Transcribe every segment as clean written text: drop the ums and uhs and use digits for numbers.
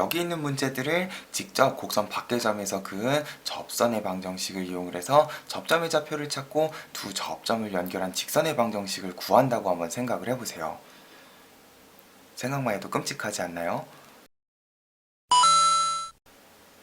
여기 있는 문제들을 직접 곡선 밖의 점에서 그은 접선의 방정식을 이용을 해서 접점의 좌표를 찾고 두 접점을 연결한 직선의 방정식을 구한다고 한번 생각을 해보세요. 생각만 해도 끔찍하지 않나요?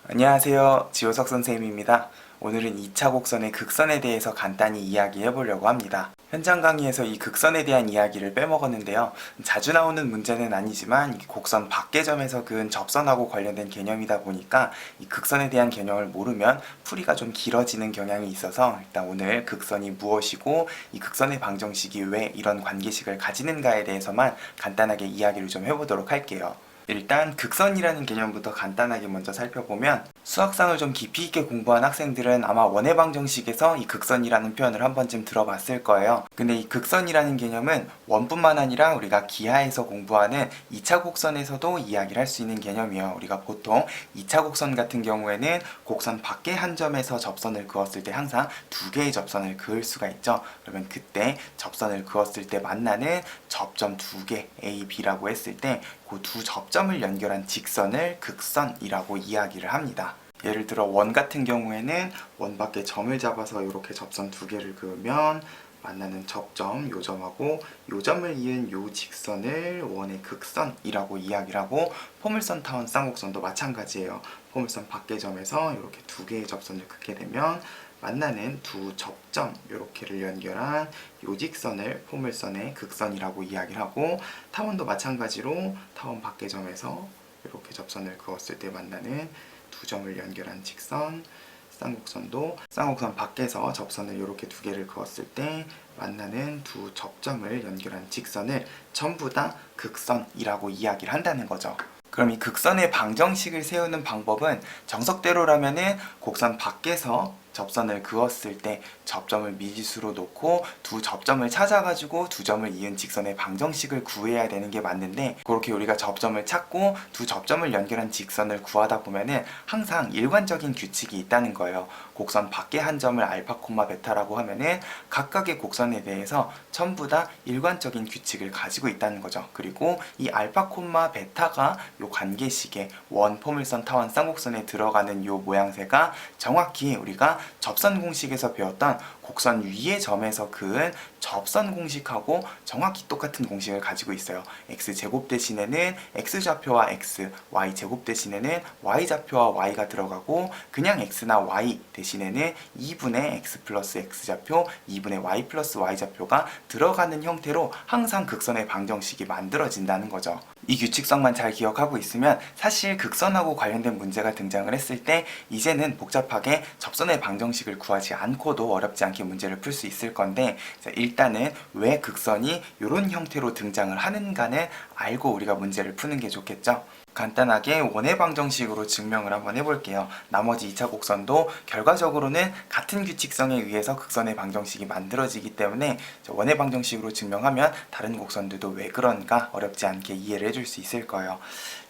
안녕하세요. 지호석 선생님입니다. 오늘은 2차 곡선의 극선에 대해서 간단히 이야기해 보려고 합니다. 현장 강의에서 이 극선에 대한 이야기를 빼먹었는데요. 자주 나오는 문제는 아니지만 이 곡선 밖의 점에서 그은 접선하고 관련된 개념이다 보니까 이 극선에 대한 개념을 모르면 풀이가 좀 길어지는 경향이 있어서 일단 오늘 극선이 무엇이고 이 극선의 방정식이 왜 이런 관계식을 가지는가에 대해서만 간단하게 이야기를 좀 해보도록 할게요. 일단 극선이라는 개념부터 간단하게 먼저 살펴보면 수학상을 좀 깊이 있게 공부한 학생들은 아마 원의 방정식에서 이 극선이라는 표현을 한 번쯤 들어봤을 거예요. 근데 이 극선이라는 개념은 원뿐만 아니라 우리가 기하에서 공부하는 2차 곡선에서도 이야기를 할 수 있는 개념이에요. 우리가 보통 2차 곡선 같은 경우에는 곡선 밖의 한 점에서 접선을 그었을 때 항상 두 개의 접선을 그을 수가 있죠. 그러면 그때 접선을 그었을 때 만나는 접점 두 개 A, B라고 했을 때 그 두 접점을 연결한 직선을 극선이라고 이야기를 합니다. 예를 들어 원 같은 경우에는 원 밖에 점을 잡아서 이렇게 접선 두 개를 그으면 만나는 접점, 요 점하고 요 점을 이은 요 직선을 원의 극선이라고 이야기를 하고 포물선 타원 쌍곡선도 마찬가지예요. 포물선 밖의 점에서 이렇게 두 개의 접선을 긋게 되면 만나는 두 접점 요렇게를 연결한 요 직선을 포물선의 극선이라고 이야기를 하고 타원도 마찬가지로 타원 밖의 점에서 이렇게 접선을 그었을 때 만나는 두 점을 연결한 직선 쌍곡선도 쌍곡선 밖에서 접선을 이렇게 두 개를 그었을 때 만나는 두 접점을 연결한 직선을 전부 다 극선이라고 이야기를 한다는 거죠. 그럼 이 극선의 방정식을 세우는 방법은 정석대로라면은 곡선 밖에서 접선을 그었을 때 접점을 미지수로 놓고 두 접점을 찾아가지고 두 점을 이은 직선의 방정식을 구해야 되는 게 맞는데 그렇게 우리가 접점을 찾고 두 접점을 연결한 직선을 구하다 보면은 항상 일관적인 규칙이 있다는 거예요. 곡선 밖의 한 점을 알파, 베타라고 하면은 각각의 곡선에 대해서 전부 다 일관적인 규칙을 가지고 있다는 거죠. 그리고 이 알파, 베타가 요 관계식의 원, 포물선, 타원, 쌍곡선에 들어가는 요 모양새가 정확히 우리가 접선 공식에서 배웠던 곡선 위의 점에서 그은 접선 공식하고 정확히 똑같은 공식을 가지고 있어요. x제곱 대신에는 x좌표와 x, y제곱 대신에는 y좌표와 y가 들어가고 그냥 x나 y 대신에는 2분의 x 플러스 x좌표, 2분의 y 플러스 y좌표가 들어가는 형태로 항상 극선의 방정식이 만들어진다는 거죠. 이 규칙성만 잘 기억하고 있으면 사실 극선하고 관련된 문제가 등장을 했을 때 이제는 복잡하게 접선의 방정식을 구하지 않고도 어렵지 않게 문제를 풀 수 있을 건데 일단은 왜 극선이 이런 형태로 등장을 하는가는 알고 우리가 문제를 푸는 게 좋겠죠. 간단하게 원의 방정식으로 증명을 한번 해볼게요. 나머지 2차 곡선도 결과적으로는 같은 규칙성에 의해서 극선의 방정식이 만들어지기 때문에 원의 방정식으로 증명하면 다른 곡선들도 왜 그런가 어렵지 않게 이해를 해줄 수 있을 거예요.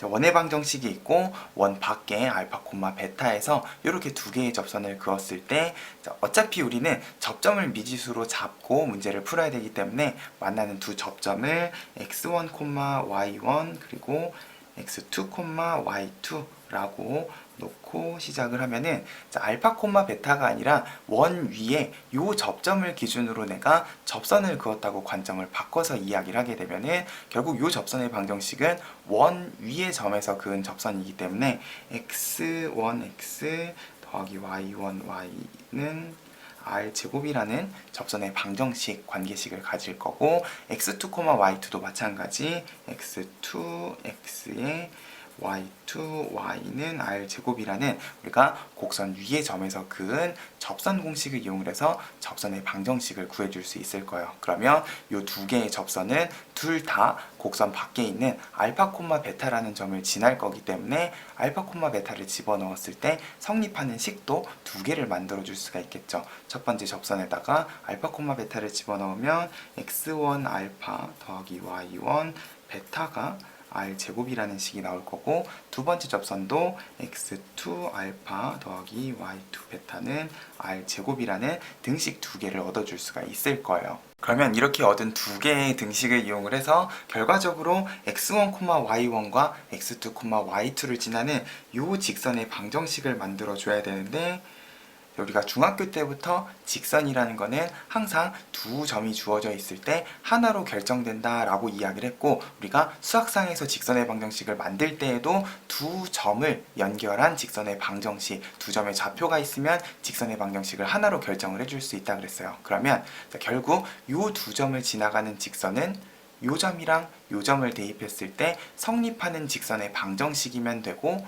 원의 방정식이 있고 원 밖에 알파, 베타에서 이렇게 두 개의 접선을 그었을 때 어차피 우리는 접점을 미지수로 잡고 문제를 풀어야 되기 때문에 만나는 두 접점을 x1, y1 그리고 x2, y2라고 놓고 시작을 하면은 알파, 베타가 아니라 원 위에 요 접점을 기준으로 내가 접선을 그었다고 관점을 바꿔서 이야기를 하게 되면은 결국 요 접선의 방정식은 원 위의 점에서 그은 접선이기 때문에 x1x 더하기 y1y는 r제곱이라는 접선의 방정식, 관계식을 가질 거고 x2, y2도 마찬가지 x2, x의 y2, y는 r제곱이라는 우리가 곡선 위의 점에서 그은 접선 공식을 이용해서 접선의 방정식을 구해줄 수 있을 거예요. 그러면 이 두 개의 접선은 둘 다 곡선 밖에 있는 알파, 베타라는 점을 지날 거기 때문에 알파, 베타를 집어넣었을 때 성립하는 식도 두 개를 만들어줄 수가 있겠죠. 첫 번째 접선에다가 알파, 베타를 집어넣으면 x1 알파 더하기 y1 베타가 r제곱이라는 식이 나올 거고, 두 번째 접선도 x2 알파 더하기 y2 베타는 r제곱이라는 등식 두 개를 얻어줄 수가 있을 거예요. 그러면 이렇게 얻은 두 개의 등식을 이용을 해서 결과적으로 x1, y1과 x2, y2를 지나는 이 직선의 방정식을 만들어 줘야 되는데, 우리가 중학교 때부터 직선이라는 거는 항상 두 점이 주어져 있을 때 하나로 결정된다 라고 이야기를 했고, 우리가 수학상에서 직선의 방정식을 만들 때에도 두 점을 연결한 직선의 방정식, 두 점의 좌표가 있으면 직선의 방정식을 하나로 결정을 해줄 수 있다 그랬어요. 그러면 결국 이 두 점을 지나가는 직선은 요 점이랑 요 점을 대입했을 때 성립하는 직선의 방정식이면 되고,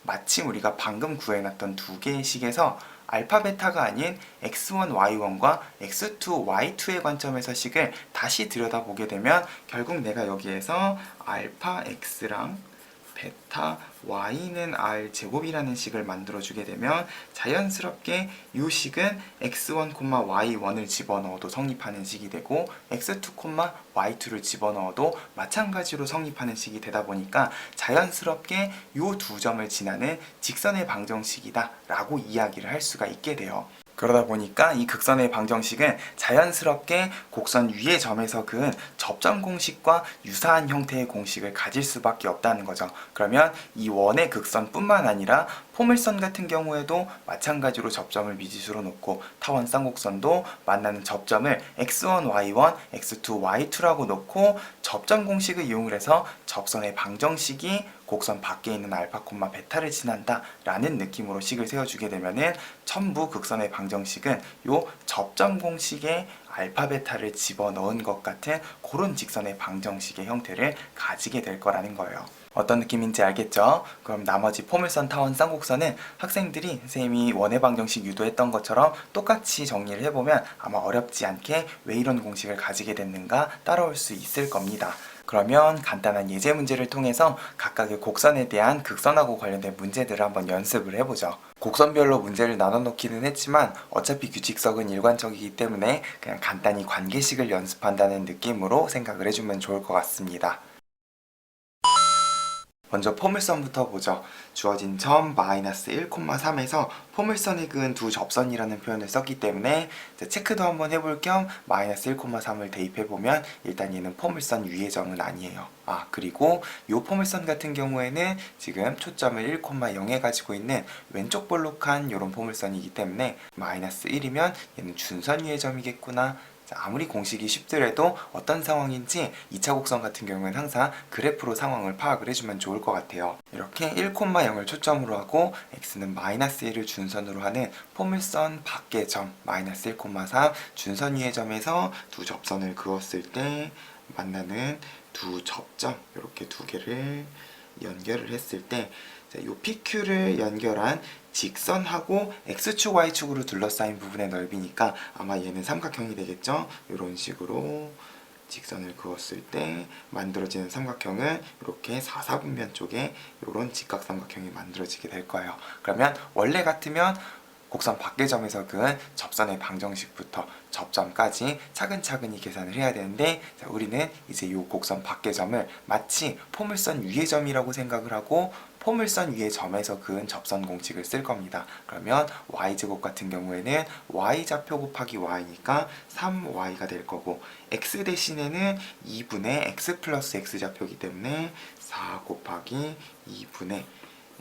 마침 우리가 방금 구해놨던 두 개의 식에서 알파 베타가 아닌 x1 y1과 x2 y2의 관점에서 식을 다시 들여다보게 되면 결국 내가 여기에서 알파 x랑 베타 y는 r제곱이라는 식을 만들어주게 되면 자연스럽게 이 식은 x1, y1을 집어넣어도 성립하는 식이 되고, x2, y2를 집어넣어도 마찬가지로 성립하는 식이 되다 보니까 자연스럽게 이 두 점을 지나는 직선의 방정식이다 라고 이야기를 할 수가 있게 돼요. 그러다 보니까 이 극선의 방정식은 자연스럽게 곡선 위의 점에서 그은 접점 공식과 유사한 형태의 공식을 가질 수밖에 없다는 거죠. 그러면 이 원의 극선뿐만 아니라 포물선 같은 경우에도 마찬가지로 접점을 미지수로 놓고, 타원 쌍곡선도 만나는 접점을 x1, y1, x2, y2라고 놓고 접점 공식을 이용을 해서 접선의 방정식이 곡선 밖에 있는 알파, 베타를 지난다 라는 느낌으로 식을 세워주게 되면은 전부 극선의 방정식은 요 접점 공식에 알파, 베타를 집어넣은 것 같은 그런 직선의 방정식의 형태를 가지게 될 거라는 거예요. 어떤 느낌인지 알겠죠? 그럼 나머지 포물선, 타원, 쌍곡선은 학생들이 선생님이 원의 방정식 유도했던 것처럼 똑같이 정리를 해보면 아마 어렵지 않게 왜 이런 공식을 가지게 됐는가 따라올 수 있을 겁니다. 그러면 간단한 예제 문제를 통해서 각각의 곡선에 대한 극선하고 관련된 문제들을 한번 연습을 해보죠. 곡선별로 문제를 나눠 놓기는 했지만 어차피 규칙석은 일관적이기 때문에 그냥 간단히 관계식을 연습한다는 느낌으로 생각을 해주면 좋을 것 같습니다. 먼저 포물선부터 보죠. 주어진 점 마이너스 1,3에서 포물선에 그은 두 접선이라는 표현을 썼기 때문에 체크도 한번 해볼 겸 마이너스 1,3을 대입해보면 일단 얘는 포물선 위의 점은 아니에요. 그리고 이 포물선 같은 경우에는 지금 초점을 1,0에 가지고 있는 왼쪽 볼록한 이런 포물선이기 때문에 마이너스 1이면 얘는 준선 위의 점이겠구나. 아무리 공식이 쉽더라도 어떤 상황인지 2차 곡선 같은 경우는 항상 그래프로 상황을 파악을 해주면 좋을 것 같아요. 이렇게 1,0을 초점으로 하고 x는 마이너스 1을 준선으로 하는 포물선 밖의 점 마이너스 1,3 준선 위의 점에서 두 접선을 그었을 때 만나는 두 접점 이렇게 두 개를 연결을 했을 때 이 PQ를 연결한 직선하고 X축, Y축으로 둘러싸인 부분의 넓이니까 아마 얘는 삼각형이 되겠죠? 이런 식으로 직선을 그었을 때 만들어지는 삼각형은 이렇게 4사분면 쪽에 이런 직각삼각형이 만들어지게 될 거예요. 그러면 원래 같으면 곡선 밖의 점에서 그은 접선의 방정식부터 접점까지 차근차근히 계산을 해야 되는데, 우리는 이제 이 곡선 밖의 점을 마치 포물선 위의 점이라고 생각을 하고 포물선 위의 점에서 그은 접선 공식을 쓸 겁니다. 그러면 y제곱 같은 경우에는 y좌표 곱하기 y니까 3y가 될 거고, x 대신에는 2분의 x 플러스 x좌표이기 때문에 4 곱하기 2분의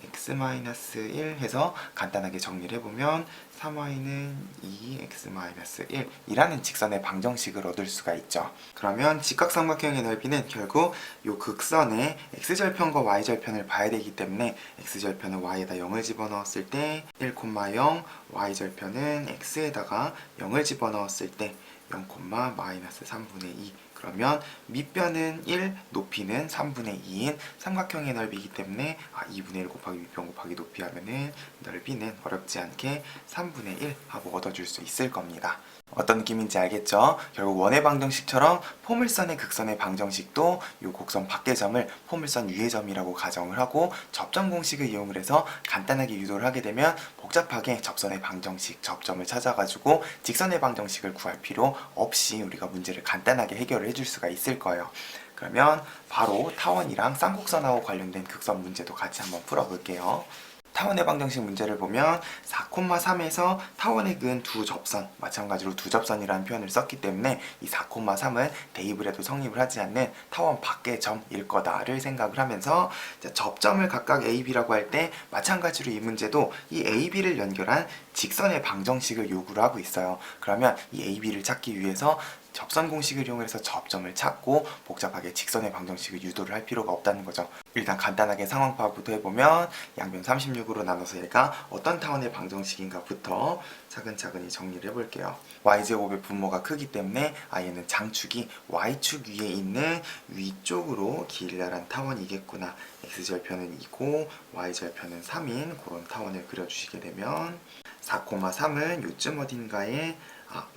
x-1 해서 간단하게 정리를 해보면 3y는 2x-1 이라는 직선의 방정식을 얻을 수가 있죠. 그러면 직각삼각형의 넓이는 결국 이 극선의 x절편과 y절편을 봐야 되기 때문에 x절편은 y에다 0을 집어넣었을 때 1,0, y절편은 x에다가 0을 집어넣었을 때 0, 마이너스 3분의 2. 그러면 밑변은 1, 높이는 3분의 2인 삼각형의 넓이이기 때문에 2분의 1 곱하기 밑변 곱하기 높이 하면은 넓이는 어렵지 않게 3분의 1 하고 얻어줄 수 있을 겁니다. 어떤 느낌인지 알겠죠? 결국 원의 방정식처럼 포물선의 극선의 방정식도 이 곡선 밖의 점을 포물선 위의 점이라고 가정을 하고 접점 공식을 이용을 해서 간단하게 유도를 하게 되면 복잡하게 접선의 방정식, 접점을 찾아가지고 직선의 방정식을 구할 필요 없이 우리가 문제를 간단하게 해결을 해줄 수가 있을 거예요. 그러면 바로 타원이랑 쌍곡선하고 관련된 극선 문제도 같이 한번 풀어볼게요. 타원의 방정식 문제를 보면 4,3에서 타원의 근 두 접선, 마찬가지로 두 접선이라는 표현을 썼기 때문에 이 4,3은 대입을 해도 성립을 하지 않는 타원 밖의 점일 거다를 생각을 하면서 접점을 각각 A, B라고 할 때 마찬가지로 이 문제도 이 A, B를 연결한 직선의 방정식을 요구를 하고 있어요. 그러면 이 A, B를 찾기 위해서 접선 공식을 이용해서 접점을 찾고 복잡하게 직선의 방정식을 유도를 할 필요가 없다는 거죠. 일단 간단하게 상황 파악부터 해보면 양변 36으로 나눠서 얘가 어떤 타원의 방정식인가부터 차근차근히 정리를 해볼게요. y제곱의 분모가 크기 때문에 아얘는 장축이 y축 위에 있는 위쪽으로 길다란 타원이겠구나. x절편은 2고 y절편은 3인 그런 타원을 그려주시게 되면 4,3은 요쯤 어딘가에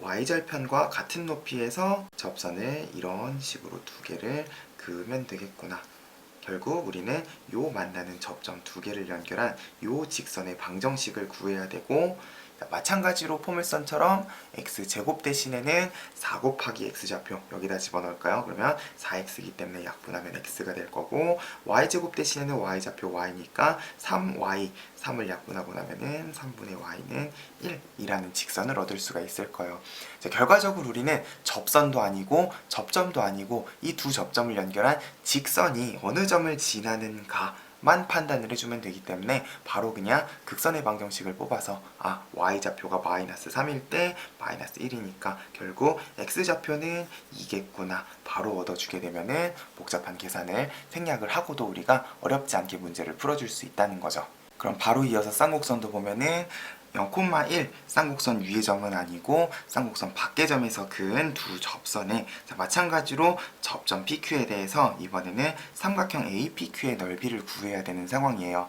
y절편과 같은 높이에서 접선을 이런 식으로 두 개를 그으면 되겠구나. 결국 우리는 요 만나는 접점 두 개를 연결한 요 직선의 방정식을 구해야 되고, 마찬가지로 포물선처럼 x제곱 대신에는 4 곱하기 x좌표 여기다 집어넣을까요? 그러면 4x이기 때문에 약분하면 x가 될 거고, y제곱 대신에는 y좌표 y니까 3y, 3을 약분하고 나면은 3분의 y는 1이라는 직선을 얻을 수가 있을 거예요. 결과적으로 우리는 접선도 아니고 접점도 아니고 이 두 접점을 연결한 직선이 어느 점을 지나는가 만 판단을 해주면 되기 때문에 바로 그냥 극선의 방정식을 뽑아서 y좌표가 마이너스 3일 때 마이너스 1이니까 결국 x좌표는 2겠구나 바로 얻어주게 되면은 복잡한 계산을 생략을 하고도 우리가 어렵지 않게 문제를 풀어줄 수 있다는 거죠. 그럼 바로 이어서 쌍곡선도 보면은 0,1 쌍곡선 위의 점은 아니고 쌍곡선 밖의 점에서 그은 두 접선에 마찬가지로 접점 PQ에 대해서 이번에는 삼각형 APQ의 넓이를 구해야 되는 상황이에요.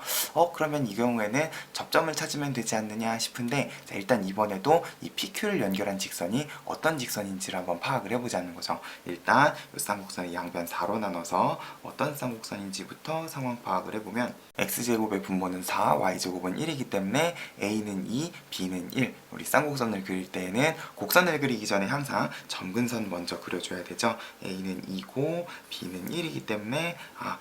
그러면 이 경우에는 접점을 찾으면 되지 않느냐 싶은데, 일단 이번에도 이 PQ를 연결한 직선이 어떤 직선인지를 한번 파악을 해보자는 거죠. 일단 이 쌍곡선의 양변 4로 나눠서 어떤 쌍곡선인지부터 상황 파악을 해보면 x제곱의 분모는 4, y제곱은 1이기 때문에 a는 2, b는 1. 우리 쌍곡선을 그릴 때에는 곡선을 그리기 전에 항상 점근선 먼저 그려줘야 되죠. a는 2고 b는 1이기 때문에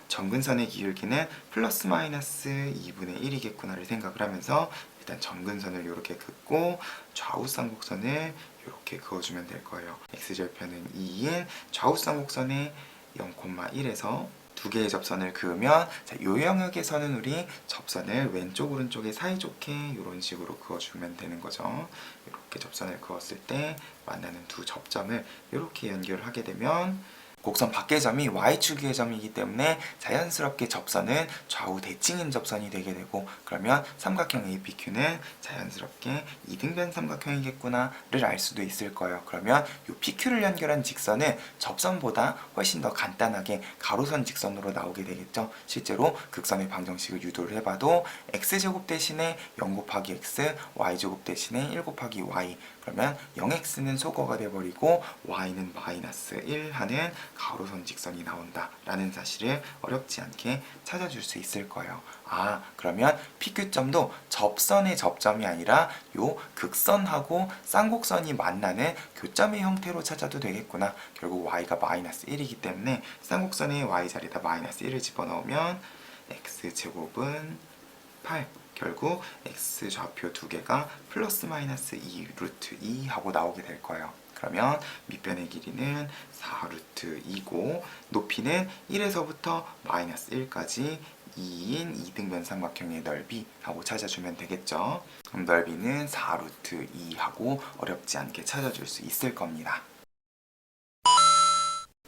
점근선의 기울기는 플러스 마이너스 2분의 1이겠구나를 생각을 하면서 일단 점근선을 이렇게 긋고 좌우 쌍곡선을 이렇게 그어주면 될 거예요. x절편은 2인 좌우 쌍곡선의 0,1에서 두 개의 접선을 그으면 이 영역에서는 우리 접선을 왼쪽 오른쪽에 사이좋게 이런 식으로 그어주면 되는 거죠. 이렇게 접선을 그었을 때 만나는 두 접점을 이렇게 연결을 하게 되면 곡선 밖의 점이 y축 위의 점이기 때문에 자연스럽게 접선은 좌우 대칭인 접선이 되게 되고, 그러면 삼각형 APQ는 자연스럽게 이등변 삼각형이겠구나를 알 수도 있을 거예요. 그러면 이 PQ를 연결한 직선은 접선보다 훨씬 더 간단하게 가로선 직선으로 나오게 되겠죠. 실제로 극선의 방정식을 유도를 해봐도 x제곱 대신에 0 곱하기 x, y제곱 대신에 1 곱하기 y, 그러면 0x는 소거가 돼버리고 y는 마이너스 1 하는 가로선 직선이 나온다 라는 사실을 어렵지 않게 찾아줄 수 있을 거예요. 그러면 PQ점도 접선의 접점이 아니라 요 극선하고 쌍곡선이 만나는 교점의 형태로 찾아도 되겠구나. 결국 y가 마이너스 1이기 때문에 쌍곡선의 y 자리에다 마이너스 1을 집어넣으면 x제곱은 8, 결국 x 좌표 두 개가 플러스 마이너스 2 루트 2 하고 나오게 될 거예요. 그러면 밑변의 길이는 4 루트 2고 높이는 1에서부터 마이너스 1까지 2인 이등변 삼각형의 넓이 하고 찾아주면 되겠죠. 그럼 넓이는 4 루트 2 하고 어렵지 않게 찾아줄 수 있을 겁니다.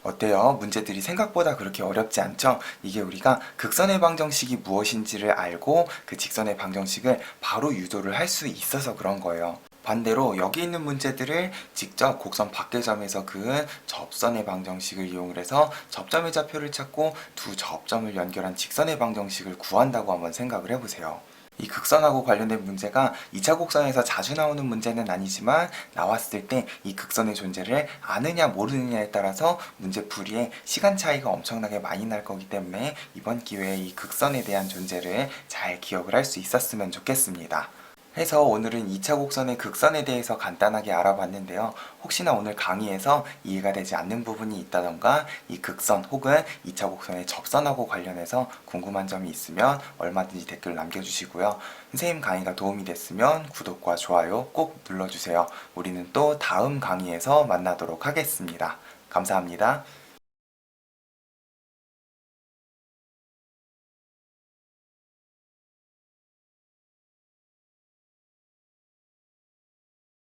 어때요? 문제들이 생각보다 그렇게 어렵지 않죠? 이게 우리가 극선의 방정식이 무엇인지를 알고 그 직선의 방정식을 바로 유도를 할 수 있어서 그런 거예요. 반대로 여기 있는 문제들을 직접 곡선 밖의 점에서 그은 접선의 방정식을 이용을 해서 접점의 좌표를 찾고 두 접점을 연결한 직선의 방정식을 구한다고 한번 생각을 해보세요. 이 극선하고 관련된 문제가 2차 곡선에서 자주 나오는 문제는 아니지만 나왔을 때 이 극선의 존재를 아느냐 모르느냐에 따라서 문제 풀이에 시간 차이가 엄청나게 많이 날 거기 때문에 이번 기회에 이 극선에 대한 존재를 잘 기억을 할 수 있었으면 좋겠습니다. 해서 오늘은 2차 곡선의 극선에 대해서 간단하게 알아봤는데요. 혹시나 오늘 강의에서 이해가 되지 않는 부분이 있다던가 이 극선 혹은 2차 곡선의 접선하고 관련해서 궁금한 점이 있으면 얼마든지 댓글 남겨주시고요. 선생님 강의가 도움이 됐으면 구독과 좋아요 꼭 눌러주세요. 우리는 또 다음 강의에서 만나도록 하겠습니다. 감사합니다.